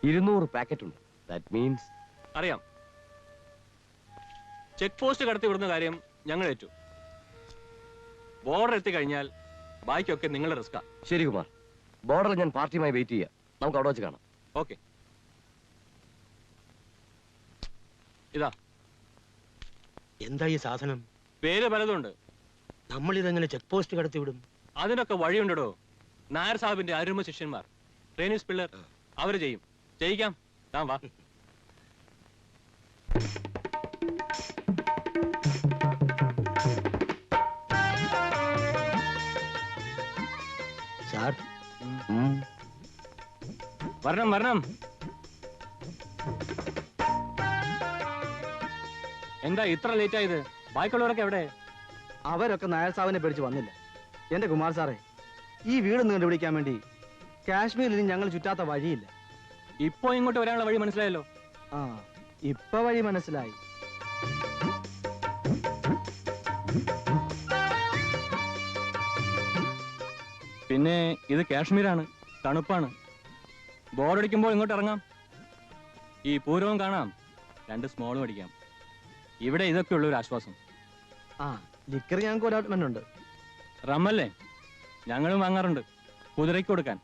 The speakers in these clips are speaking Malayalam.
200 പാക്കറ്റ് ഉണ്ട്. ദാറ്റ് മീൻസ് അറിയാം. ചെക്ക് പോസ്റ്റ് കടത്തി വിടുന്ന കാര്യം ഞങ്ങൾ ഏറ്റു. ബോർഡർ എത്തിക്കഴിഞ്ഞാൽ ബാക്കിയൊക്കെ നിങ്ങളുടെ റിസ്കാ. ശരി കുമാർ, ബോർഡറിൽ ഞാൻ പാർട്ടിയുമായി വെയിറ്റ് ചെയ്യാം. നമുക്ക് അവിടെ വെച്ച് കാണാം. ഓക്കെ. ഇതാ. എന്താ ഈ സാധനം? പേര് പലതുണ്ട്. നമ്മളിതെങ്ങനെ ചെക്ക് പോസ്റ്റ് കടത്തി വിടും? അതിനൊക്കെ വഴിയുണ്ടോ. നായർ സാഹിബിന്റെ അരുമ ശിഷ്യന്മാർ ട്രെയിനിസ് പിള്ളേർ അവര് ചെയ്യും. ചെയ്യിക്കാം. താൻ വാ. സാർ വരണം വരണം. എന്താ ഇത്ര ലേറ്റ് ആയത്? ബാക്കിയുള്ളവരൊക്കെ എവിടെ? അവരൊക്കെ നായർ സാഹിബിനെ പേടിച്ച് വന്നില്ല. എന്റെ കുമാർ സാറേ, ഈ വീട് കണ്ടുപിടിക്കാൻ വേണ്ടി കാശ്മീരിൽ ഞങ്ങൾ ചുറ്റാത്ത വഴിയില്ല. ഇപ്പോ ഇങ്ങോട്ട് വരാനുള്ള വഴി മനസ്സിലായല്ലോ. ആ, ഇപ്പൊ വഴി മനസ്സിലായി. പിന്നെ ഇത് കാശ്മീരാണ്, തണുപ്പാണ്. ബോർഡടിക്കുമ്പോൾ ഇങ്ങോട്ട് ഇറങ്ങാം. ഈ പൂരവും കാണാം, 2 സ്മോളും അടിക്കാം. ഇവിടെ ഇതൊക്കെ ഉള്ള ഒരു ആശ്വാസം. ആ, ലിക്കർ ഞങ്ങൾക്ക് അലോട്ട്മെന്റ് ഉണ്ട്. റമ്മല്ലേ? ഞങ്ങളും വാങ്ങാറുണ്ട്, കുതിരയ്ക്ക് കൊടുക്കാൻ.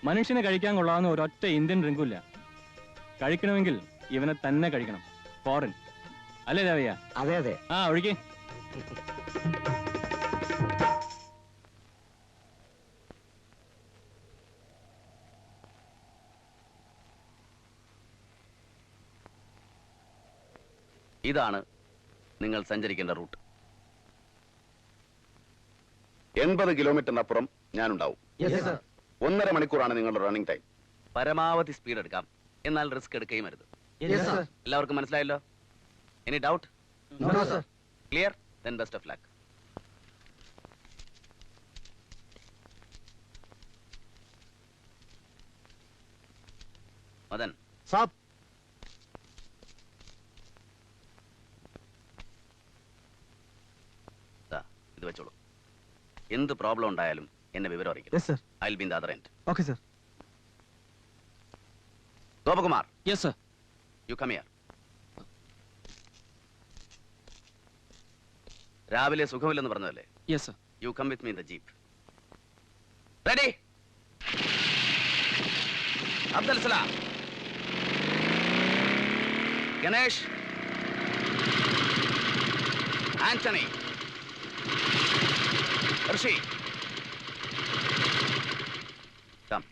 മനുഷ്യനെ കഴിക്കാൻ കൊള്ളാവുന്ന ഒരൊറ്റ ഇന്ത്യൻ ഡ്രിങ്കുമില്ല. കഴിക്കണമെങ്കിൽ ഇവനെ തന്നെ കഴിക്കണം. ഫോറിൻ അല്ലേ ദേവയ്യ? അതെ അതെ. ആ, ഒഴിക്കേ. ഇതാണ് നിങ്ങൾ സഞ്ചരിക്കേണ്ട റൂട്ട്. 80 കിലോമീറ്ററിനപ്പുറം ഞാനുണ്ടാവും. 1.5 മണിക്കൂറാണ് നിങ്ങളുടെ റണ്ണിംഗ് ടൈം. പരമാവധി സ്പീഡ് എടുക്കാം, എന്നാൽ റിസ്ക് എടുക്കുകയും അരുത്. എല്ലാവർക്കും മനസ്സിലായല്ലോ? Any doubt? Clear? Then best of luck. Madan saab, ഇത് വെച്ചോളൂ. എന്ത് പ്രോബ്ലം ഉണ്ടായാലും എന്നെ വിവരം അറിയിക്കും. I will be in the other end. Okay sir. Gopakumar. Yes sir. You come here. രാവിലെ സുഖമില്ലെന്ന് പറഞ്ഞതല്ലേ? Yes sir. You come with me in the jeep. Ready? Abdul Salam, Ganesh, Antony, Rishi, come.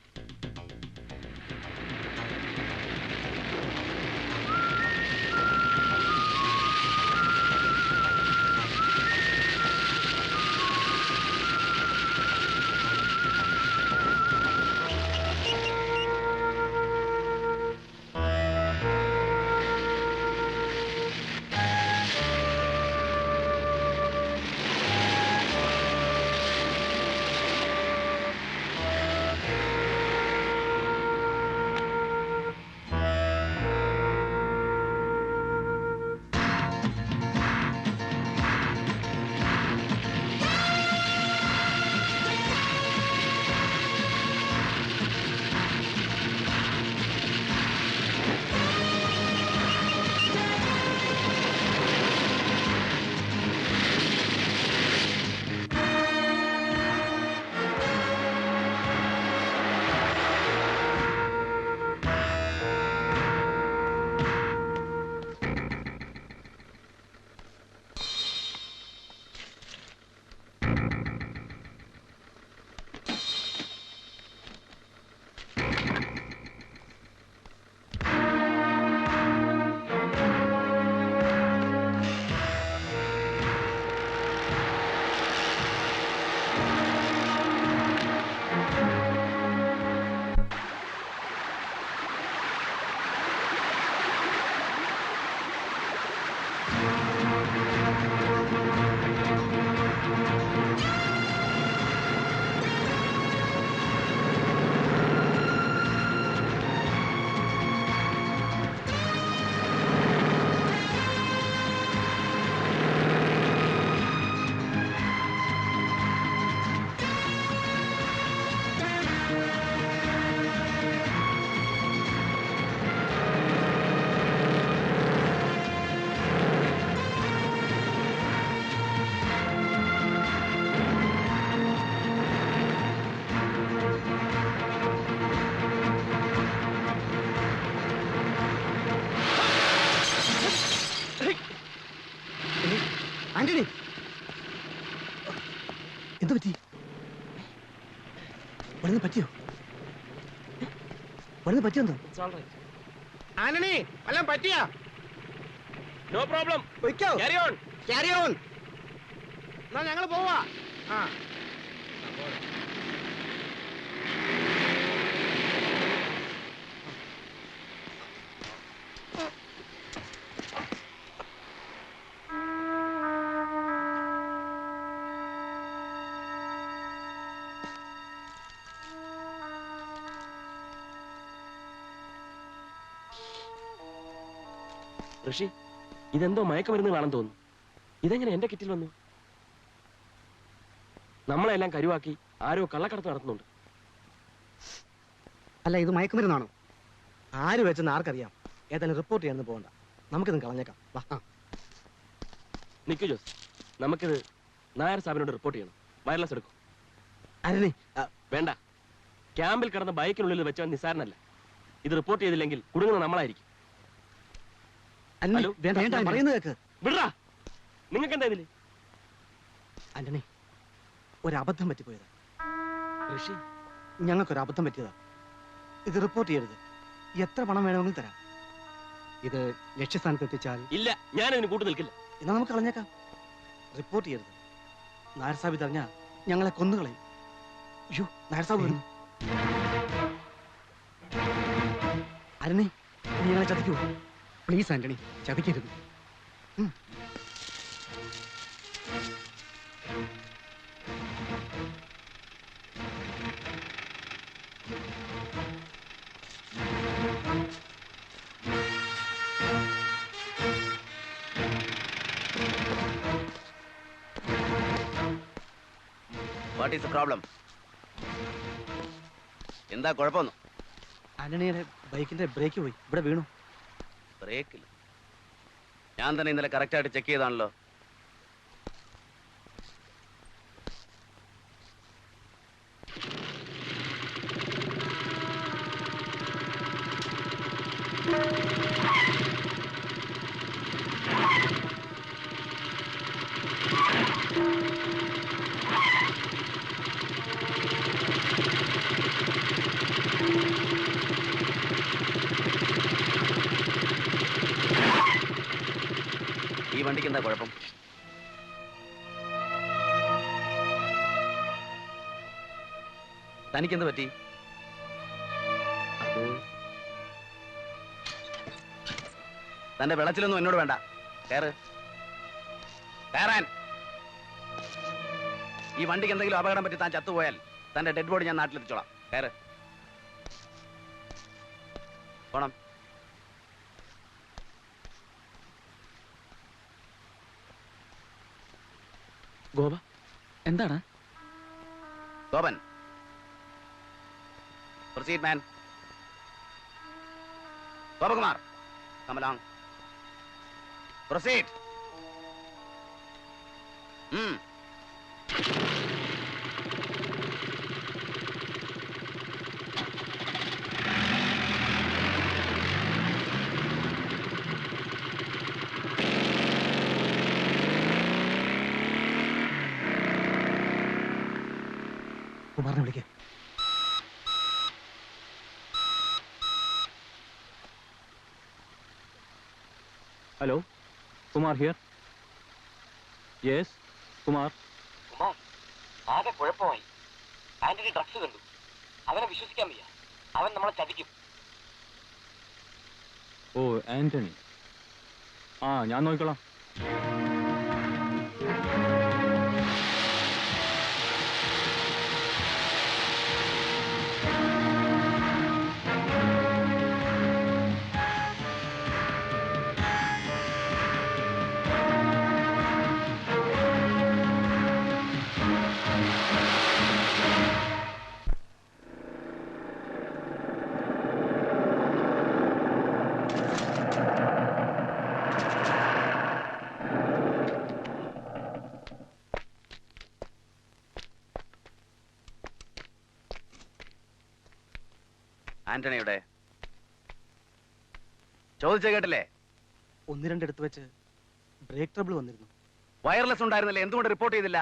Antony എന്ത് പറ്റി? വരുന്ന പറ്റിയോ? വരുന്ന പറ്റിയെന്തോ? ആന്റണി വല്ലതും പറ്റിയാ? No problem. പൊയ്ക്കോ. Carry on. Carry on. എന്നാ ഞങ്ങൾ പോവാ. ആ ഋഷി, ഇതെന്തോ മയക്കമരുന്നുകളാണെന്ന് തോന്നുന്നു. ഇതെങ്ങനെ എന്റെ കിറ്റിൽ വന്നു? നമ്മളെല്ലാം കരുവാക്കി ആരോ കള്ളക്കടത്ത് നടത്തുന്നുണ്ട്. അല്ല, ഇത് മയക്കുമരുന്നാണോ? ആര് വെച്ചെന്ന് ആർക്കറിയാം. ഏതായാലും റിപ്പോർട്ട് ചെയ്യാൻ പോകണ്ട, നമുക്കിത് കളഞ്ഞേക്കാം. വാ. നിക്കു ജോസ്, നമുക്കിത് നായർ സാബിനോട് റിപ്പോർട്ട് ചെയ്യണം. വയർലെസ് എടുക്കും. ആന്റണി, വേണ്ട. ക്യാമ്പിൽ കിടന്ന ബൈക്കിനുള്ളിൽ വെച്ചവൻ നിസാരനല്ല. ഇത് റിപ്പോർട്ട് ചെയ്തില്ലെങ്കിൽ കുടുങ്ങുന്ന നമ്മളായിരിക്കും. ആന്റണി, വേണ്ട, ഞാൻ പറയുന്നത് കേക്ക്. വിടാ. നിങ്ങൾക്ക് എന്താ ഇതില്? ആന്റണി, ഒരബദ്ധം പറ്റിപ്പോയതാ. ഋഷി, ഞങ്ങൾക്കൊരു അബദ്ധം പറ്റിയതാ. ഇത് റിപ്പോർട്ട് ചെയ്യരുത്. എത്ര പണം വേണമെങ്കിലും തരാം. ഇത് ലക്ഷ്യസ്ഥാനത്ത് എത്തിച്ചാൽ ഇല്ല, ഞാനതിന് കൂട്ടു നിൽക്കില്ല. എന്നാ നമുക്ക് കളഞ്ഞേക്കാം. റിപ്പോർട്ട് ചെയ്യരുത്. നായർ സാബ് ഇതറിഞ്ഞാ ഞങ്ങളെ കൊന്നുകളയും. അയ്യോ, നായർ സാബ് വരുന്നു. ആന്റണി, നീ ഞങ്ങളെ ചതിക്കൂ. പ്ലീസ് ആന്റണി, ചതിക്കരുത്. What is the problem? എന്താ കുഴപ്പമൊന്നും? ആന്റണിയുടെ ബൈക്കിന്റെ ബ്രേക്ക് പോയി, ഇവിടെ വീണു. ബ്രേക്കില്ല. ഞാൻ തന്നെ ഇന്നലെ കറക്റ്റായിട്ട് ചെക്ക് ചെയ്താണല്ലോ. ഈ വണ്ടിക്ക് എന്താ കുഴപ്പം? തനിക്കെന്ത് പറ്റി? തന്റെ വെളച്ചിലൊന്നും എന്നോട് വേണ്ട. കയറാൻ. ഈ വണ്ടിക്ക് എന്തെങ്കിലും അപകടം പറ്റി താൻ ചത്തുപോയാൽ തന്റെ ഡെഡ് ബോഡി ഞാൻ നാട്ടിലെത്തിച്ചോളാം. കയറ്. പോണം. ഗോപ, എന്താണ്? Gopan, proceed man. Gopakumar, come along. Proceed. കുമാറിനെ വിളിക്കേ. Hello, Kumar here. Yes, Kumar. ആകെ കുഴപ്പമായി. ആന്റണി ഡ്രഗ്സ് കണ്ടു. അവനെ വിശ്വസിക്കാൻ വയ്യ. അവൻ നമ്മളെ ചതിക്കും. ഓ, ആന്റണി. ആ, ഞാൻ നോക്കിക്കോളാം. ആന്റണിയുടെ ചോദിച്ച കേട്ടില്ലേ? ഒന്ന് രണ്ടിടത്ത് വെച്ച് ബ്രേക്ക് ട്രബിൾ വന്നിരുന്നു. വയർലെസ് ഉണ്ടായിരുന്നില്ല, എന്തുകൊണ്ട് റിപ്പോർട്ട് ചെയ്തില്ല?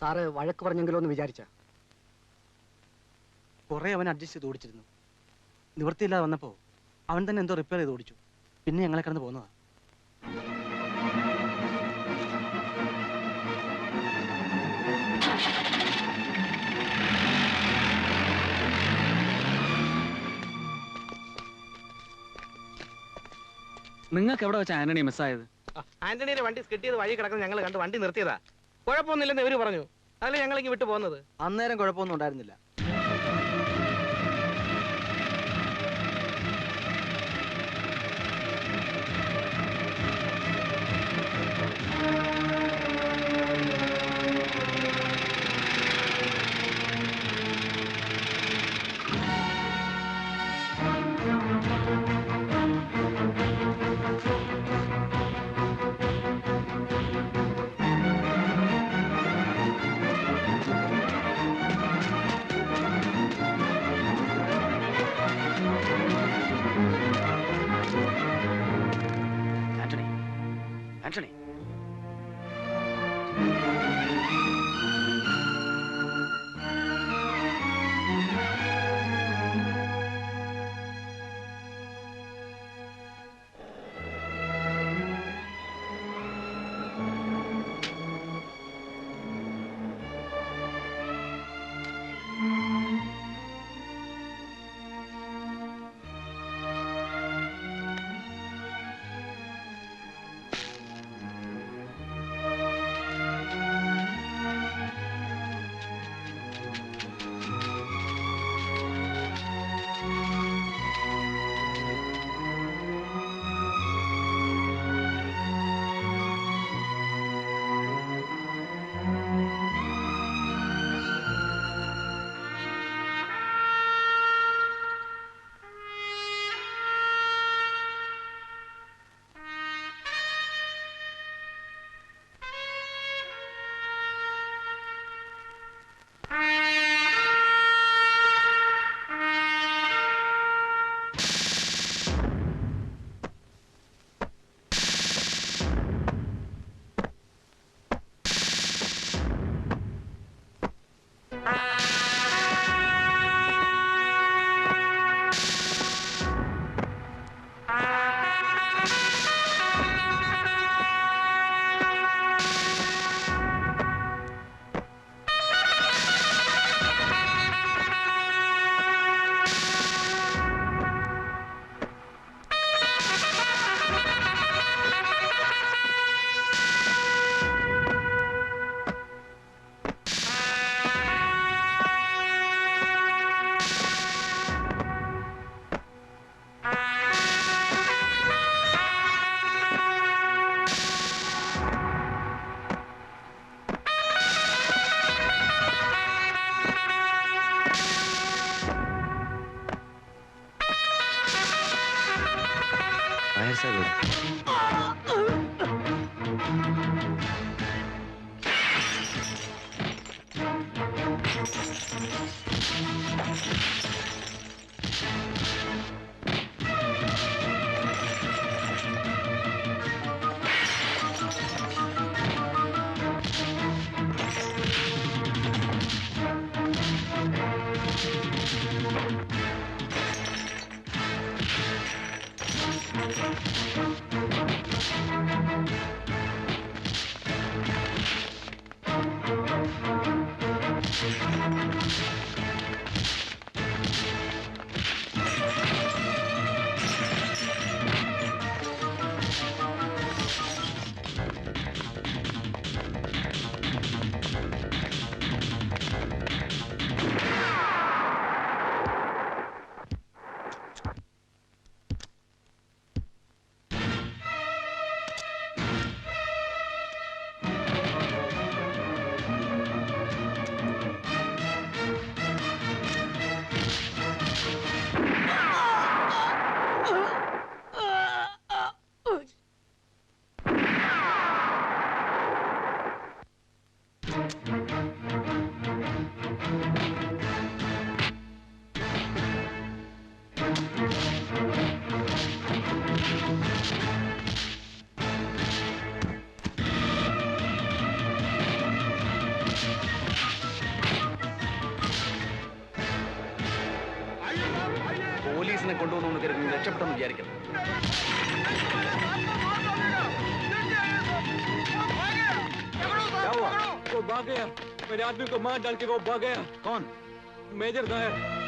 സാറ് വഴക്ക് പറഞ്ഞെങ്കിലോ എന്ന് വിചാരിച്ച കുറെ അവൻ അഡ്ജസ്റ്റ് ചെയ്ത് ഓടിച്ചിരുന്നു. നിവൃത്തിയില്ലാതെ വന്നപ്പോ അവൻ തന്നെ എന്തോ റിപ്പയർ ചെയ്ത് ഓടിച്ചു. പിന്നെ ഞങ്ങളെ കിടന്ന് പോകുന്നതാ. നിങ്ങൾക്ക് എവിടെ വെച്ച ആന്റണി മിസ്സായത്? ആന്റണിയുടെ വണ്ടി സ്കിഡ് ചെയ്ത് വഴി കിടക്കുന്നത് ഞങ്ങൾ കണ്ട് വണ്ടി നിർത്തിയതാ. കുഴപ്പമൊന്നുമില്ലെന്ന് ഇവര് പറഞ്ഞു. അതല്ലേ ഞങ്ങളിങ്ങ് വിട്ടു പോകുന്നത്. അന്നേരം കുഴപ്പമൊന്നും ഉണ്ടായിരുന്നില്ല. ആന്റണി, ആന്റണി, നായർ സാഹിബ് പോലീസിനെ കൊണ്ടുവന്നു കരുതി നീ രക്ഷപ്പെട്ടെന്ന് വിചാരിക്കണം. वो भाग गया, मेरे आदमी को मार डाल के वो भाग गया। कौन? मेजर दायर।